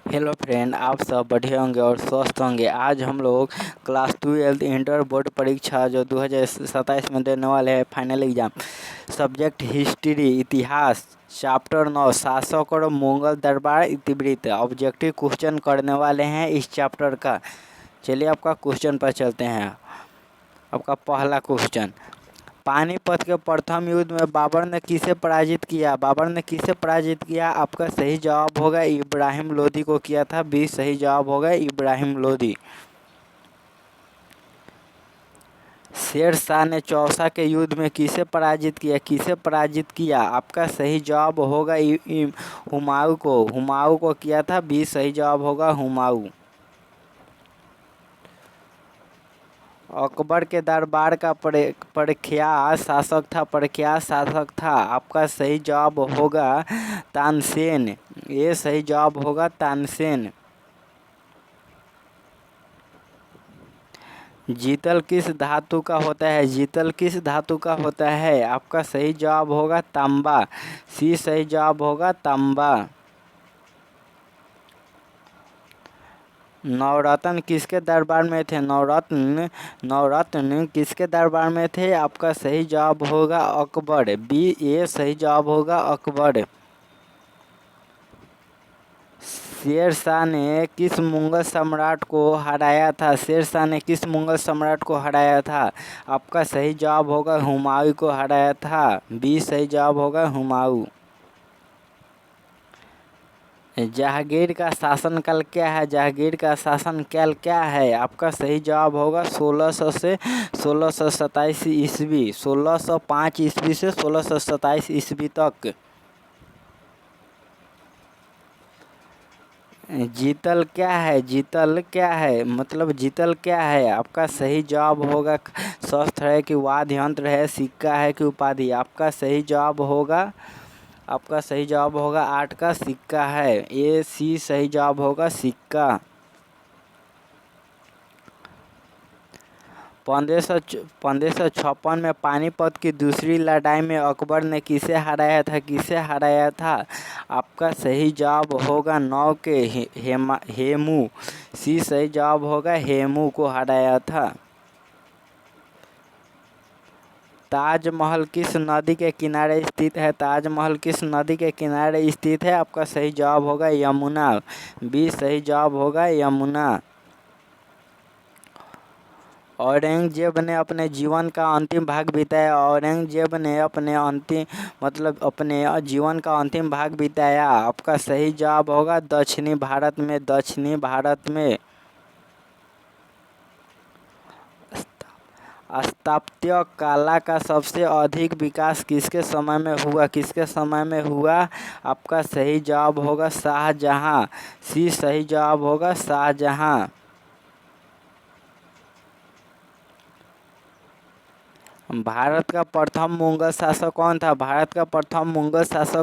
Hello friend, आप सब बढ़िया होंगे और स्वस्थ होंगे। आज हम लोग क्लास 12 इंटर बोर्ड परीक्षा जो 2027 में देने वाले हैं फाइनल एग्जाम, सब्जेक्ट हिस्ट्री इतिहास, चैप्टर 9 शासक और मुगल दरबार इतिवृत्त ऑब्जेक्टिव क्वेश्चन करने वाले हैं इस चैप्टर का। चलिए आपका क्वेश्चन पर चलते हैं। आपका पहला क्वेश्चन, पानीपत के प्रथम युद्ध में बाबर ने किसे पराजित किया? आपका सही जवाब होगा इब्राहिम लोदी को किया था। बी सही जवाब होगा इब्राहिम लोदी। शेर शाह ने चौसा के युद्ध में किसे पराजित किया? आपका सही जवाब होगा हुमायूं को किया था। बी सही जवाब होगा हुमायूं। अकबर के दरबार का प्रख्यात शासक था। आपका सही जवाब होगा तानसेन। ये सही जवाब होगा तानसेन। जीतल किस धातु का होता है? आपका सही जवाब होगा तांबा। सी सही जवाब होगा तांबा। नवरत्न किसके दरबार में थे? नवरत्न किसके दरबार में थे? आपका सही जवाब होगा अकबर। बी ये सही जवाब होगा अकबर। शेर शाह ने किस मुगल सम्राट को हराया था? आपका सही जवाब होगा हुमायूं को हराया था। बी सही जवाब होगा हुमायूं। जहांगीर का शासनकाल क्या है? आपका सही जवाब होगा 1600 से 1627 ईस्वी। 1605 ईस्वी से 1627 ईस्वी तक। जीतल क्या है? आपका सही जवाब होगा शस्त्र है कि वाद्य यंत्र है, सिक्का है कि उपाधि। आपका सही जवाब होगा 8 का सिक्का है। ए सी सही जवाब होगा सिक्का। 1556 में पानीपत की दूसरी लड़ाई में अकबर ने किसे हराया था? आपका सही जवाब होगा 9 के हेमू। सी सही जवाब होगा हेमू को हराया था। ताजमहल किस नदी के किनारे स्थित है? आपका सही जवाब होगा यमुना। बी सही जवाब होगा यमुना। औरंगजेब ने अपने जीवन का अंतिम भाग बिताया। आपका सही जवाब होगा दक्षिणी भारत में। स्थापत्य कला का सबसे अधिक विकास किसके समय में हुआ? आपका सही जवाब होगा शाहजहां। सी सही जवाब होगा शाहजहां। भारत का प्रथम मुगल शासक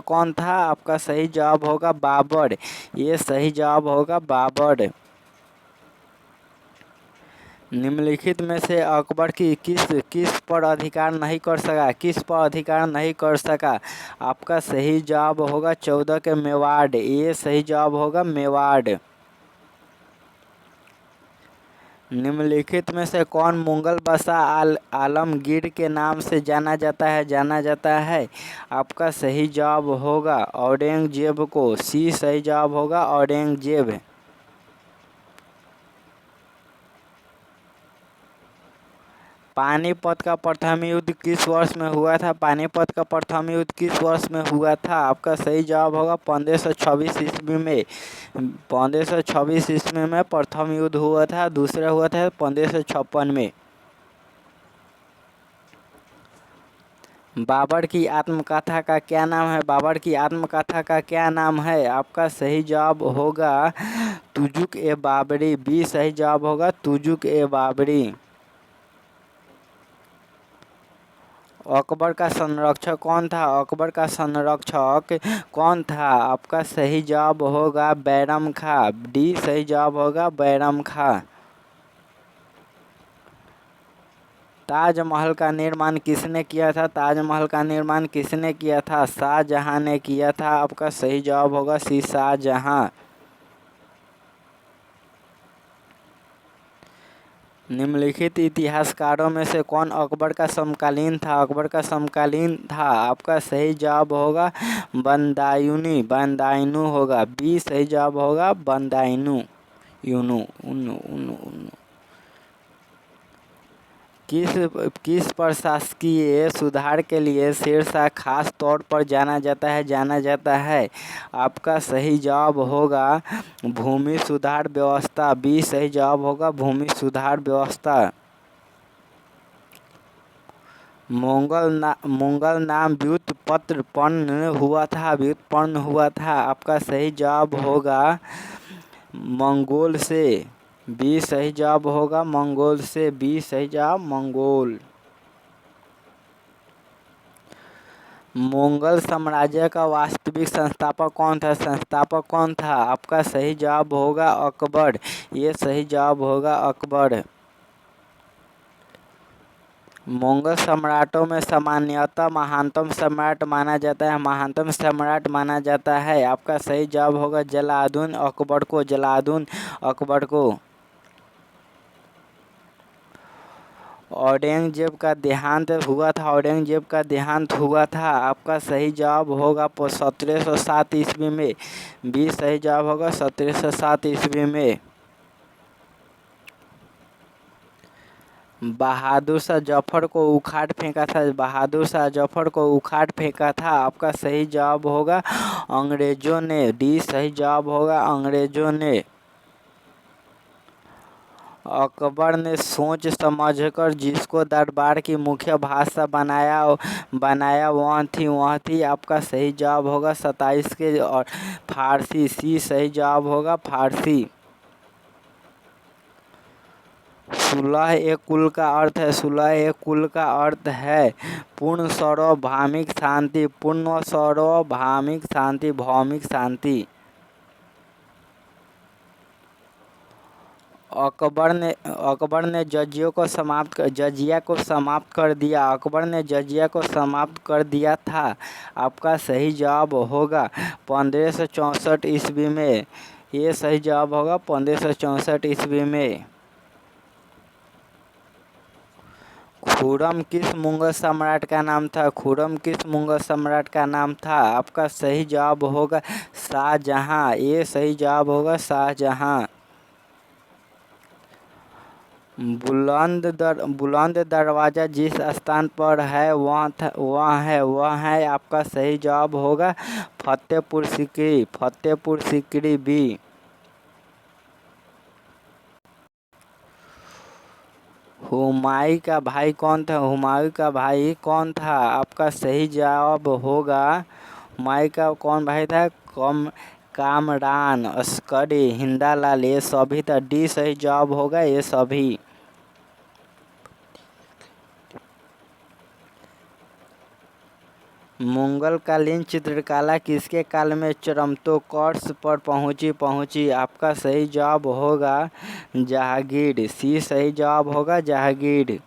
कौन था? आपका सही जवाब होगा बाबर। ये सही जवाब होगा बाबर। निम्नलिखित में से अकबर की किस पर अधिकार नहीं कर सका? आपका सही जवाब होगा 14 के मेवाड़। ये सही जवाब होगा मेवाड़। निम्नलिखित में से कौन मुगल बादशाह आलमगीर के नाम से जाना जाता है? आपका सही जवाब होगा औरंगजेब को। सी सही जवाब होगा औरंगजेब। पानीपत का प्रथम युद्ध किस वर्ष में हुआ था? आपका सही जवाब होगा 1526 ईस्वी में। 1526 ईस्वी में प्रथम युद्ध हुआ था। दूसरा हुआ था 1556 में। बाबर की आत्मकथा का क्या नाम है? आपका सही जवाब होगा तुजुक ए बाबरी। बी सही जवाब होगा तुजुक ए बाबरी। अकबर का संरक्षक कौन था? आपका सही जवाब होगा बैरम खां। डी सही जवाब होगा बैरम खां। ताजमहल का निर्माण किसने किया था? शाहजहां ने किया था। आपका सही जवाब होगा सी शाहजहां। निम्नलिखित इतिहासकारों में से कौन अकबर का समकालीन था? अकबर का समकालीन था। आपका सही जवाब होगा बदायूंनी होगा। बी सही जवाब होगा बदायूं यूनु उन्नु उन्नु उन्नु। किस प्रशासकीय सुधार के लिए शेरशाह खास तौर पर जाना जाता है? आपका सही जवाब होगा भूमि सुधार व्यवस्था। बी सही जवाब होगा भूमि सुधार व्यवस्था। मंगल नाम व्युत्पन्न हुआ था। आपका सही जवाब होगा मंगोल से। बी सही जवाब होगा मंगोल से। बी सही जवाब मंगोल। मुगल साम्राज्य का वास्तविक संस्थापक कौन था? आपका सही जवाब होगा अकबर। ये सही जवाब होगा अकबर। मुगल सम्राटों में सामान्यतः महानतम सम्राट माना जाता है। आपका सही जवाब होगा जलालुद्दीन अकबर को। औरंगजेब का देहांत हुआ था। आपका सही जवाब होगा 1707 ईस्वी में। बी सही जवाब होगा 1707 ईस्वी में। बहादुर शाह जफर को उखाड़ फेंका था। आपका सही जवाब होगा अंग्रेजों ने। डी सही जवाब होगा अंग्रेजों ने। अकबर ने सोच समझकर जिसको दरबार की मुख्य भाषा बनाया वह थी। आपका सही जवाब होगा 27 के और फारसी। सी सही जवाब होगा फारसी। सुलह एक कुल का अर्थ है पूर्ण सार्वभौमिक शांति। अकबर ने जजिया को समाप्त कर दिया था। आपका सही जवाब होगा 1564 ईस्वी में। ये सही जवाब होगा 1564 ईस्वी में। खुर्रम किस मुगल सम्राट का नाम था? आपका सही जवाब होगा शाहजहां। ये सही जवाब होगा शाहजहां। बुलंद दरवाजा जिस स्थान पर है वह है आपका सही जवाब होगा फतेहपुर सीकरी। बी। हुमायूं का भाई कौन था? आपका सही जवाब होगा हुमायूं का कौन भाई था? कामरान, अस्करी, हिंदालाल। ये सभी था। डी सही जवाब होगा ये सभी। मुगल कालीन चित्रकला किसके काल में चरमोत्कर्ष पर पहुंची? आपका सही जवाब होगा जहांगीर। सी सही जवाब होगा जहांगीर।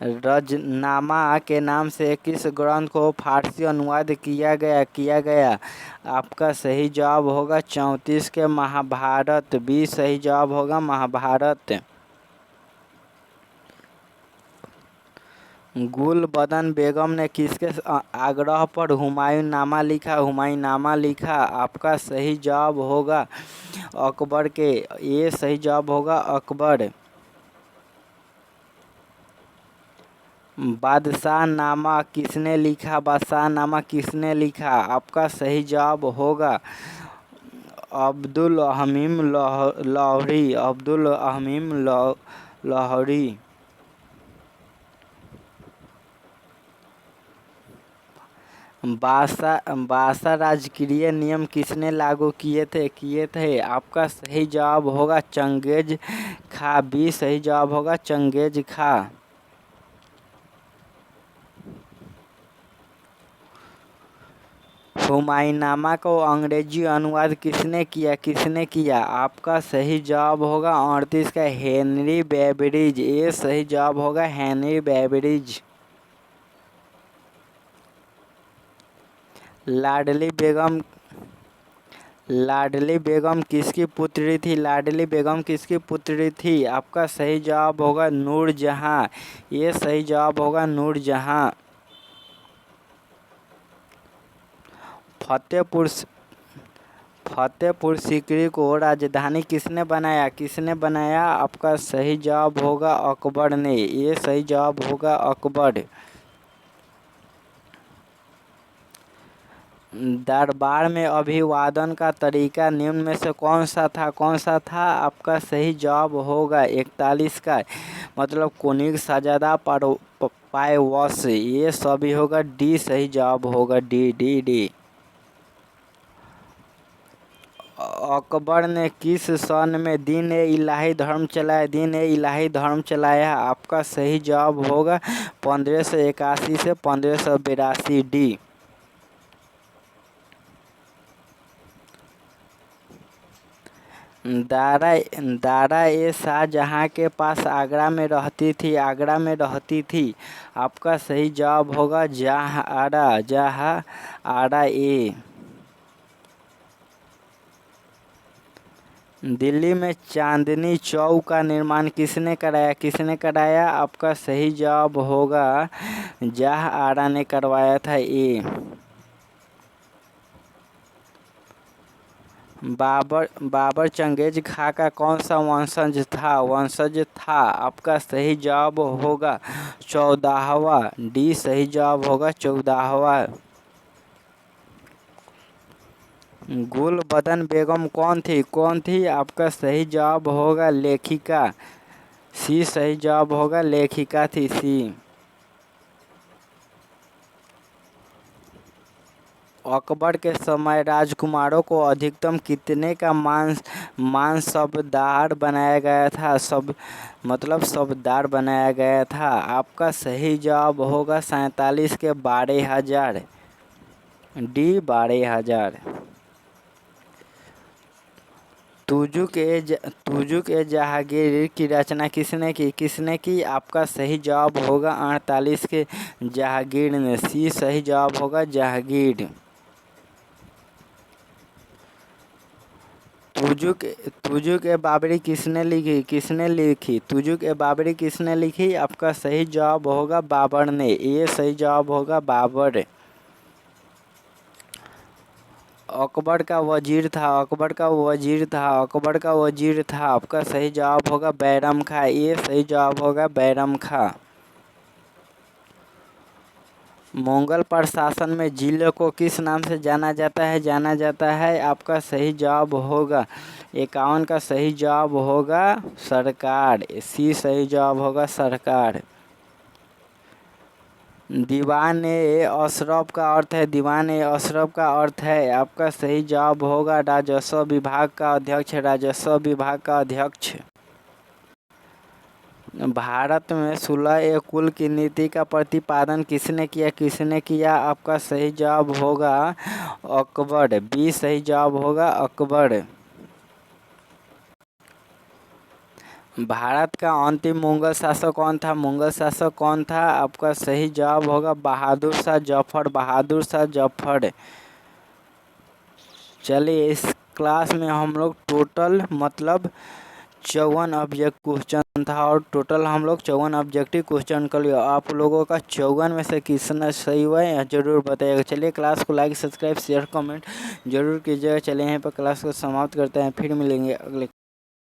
रजनामा के नाम से किस ग्रंथ को फारसी अनुवाद किया गया? आपका सही जवाब होगा 34 के महाभारत। बी सही जवाब होगा महाभारत। गुलबदन बेगम ने किसके आग्रह पर हुमायूंनामा लिखा? आपका सही जवाब होगा अकबर के। ये सही जवाब होगा अकबर। बादशाहनामा किसने लिखा? आपका सही जवाब होगा अब्दुल हमीम लाहौरी। बासा राजकीय नियम किसने लागू किए थे? आपका सही जवाब होगा चंगेज खा। बी सही जवाब होगा चंगेज खा। हुमायूंनामा को अंग्रेजी अनुवाद किसने किया? आपका सही जवाब होगा 38 का हेनरी बेबरिज। ये सही जवाब होगा हेनरी बेबरिज। लाडली लाडली बेगम किसकी पुत्री थी? लाडली बेगम किसकी पुत्री थी? आपका सही जवाब होगा नूरजहां। ये सही जवाब होगा नूरजहां। फतेहपुर सीकरी को राजधानी किसने बनाया? किसने बनाया? आपका सही जवाब होगा अकबर ने। ये सही जवाब होगा अकबर। दरबार में अभिवादन का तरीका निम्न में से कौन सा था? कौन सा था? आपका सही जवाब होगा 41 का, मतलब कोनिक सजादा पायवश। ये सभी होगा डी, सही जवाब होगा डी डी डी। अकबर ने किस सन में दीन ए इलाही धर्म चलाया? दीन ए इलाही धर्म चलाया। आपका सही जवाब होगा 1581 से 1582 डी। दारा ए शाहजहां के पास आगरा में रहती थी। आगरा में रहती थी। आपका सही जवाब होगा जहाआरा ए। दिल्ली में चांदनी चौक का निर्माण किसने कराया? किसने कराया? आपका सही जवाब होगा जहाआरा ने करवाया था ए। बाबर चंगेज खां का कौन सा वंशज था? आपका सही जवाब होगा 14वां डी, सही जवाब होगा 14वां। गुलबदन बेगम कौन थी? आपका सही जवाब होगा लेखिका। सी, सही जवाब होगा लेखिका थी सी। अकबर के समय राजकुमारों को अधिकतम कितने का मानसबदार बनाया गया था? सबदार बनाया गया था। आपका सही जवाब होगा 47 के 12,000 डी, 12,000। तुजुक ए जहांगीर की रचना किसने की? आपका सही जवाब होगा 48 के जहांगीर ने। सी, सही जवाब होगा जहांगीर। तुजुक ए बाबरी किसने लिखी? तुजुक ए बाबरी किसने लिखी? आपका सही जवाब होगा बाबर ने। ये सही जवाब होगा बाबर। अकबर का वजीर था। आपका सही जवाब होगा बैरम खां। ये सही जवाब होगा बैरम खां। मुगल प्रशासन में जिले को किस नाम से जाना जाता है? आपका सही जवाब होगा 51 का सही जवाब होगा सरकार। सी, सही जवाब होगा सरकार। दीवान ए अशरफ का अर्थ है। आपका सही जवाब होगा राजस्व विभाग का अध्यक्ष। भारत में 16 कुल की नीति का प्रतिपादन किसने किया? आपका सही जवाब होगा अकबर। बी, सही जवाब होगा अकबर। भारत का अंतिम मुगल शासक कौन था? आपका सही जवाब होगा बहादुर शाह जफर। चलिए, इस क्लास में हम लोग टोटल 54 ऑब्जेक्ट क्वेश्चन था और टोटल हम लोग 54 ऑब्जेक्टिव क्वेश्चन कर लिया। आप लोगों का 54 में से कितना सही हुआ है जरूर बताइएगा। चलिए, क्लास को लाइक, सब्सक्राइब, शेयर, कमेंट जरूर कीजिएगा। चलिए, यहीं पर क्लास को समाप्त करते हैं। फिर मिलेंगे अगले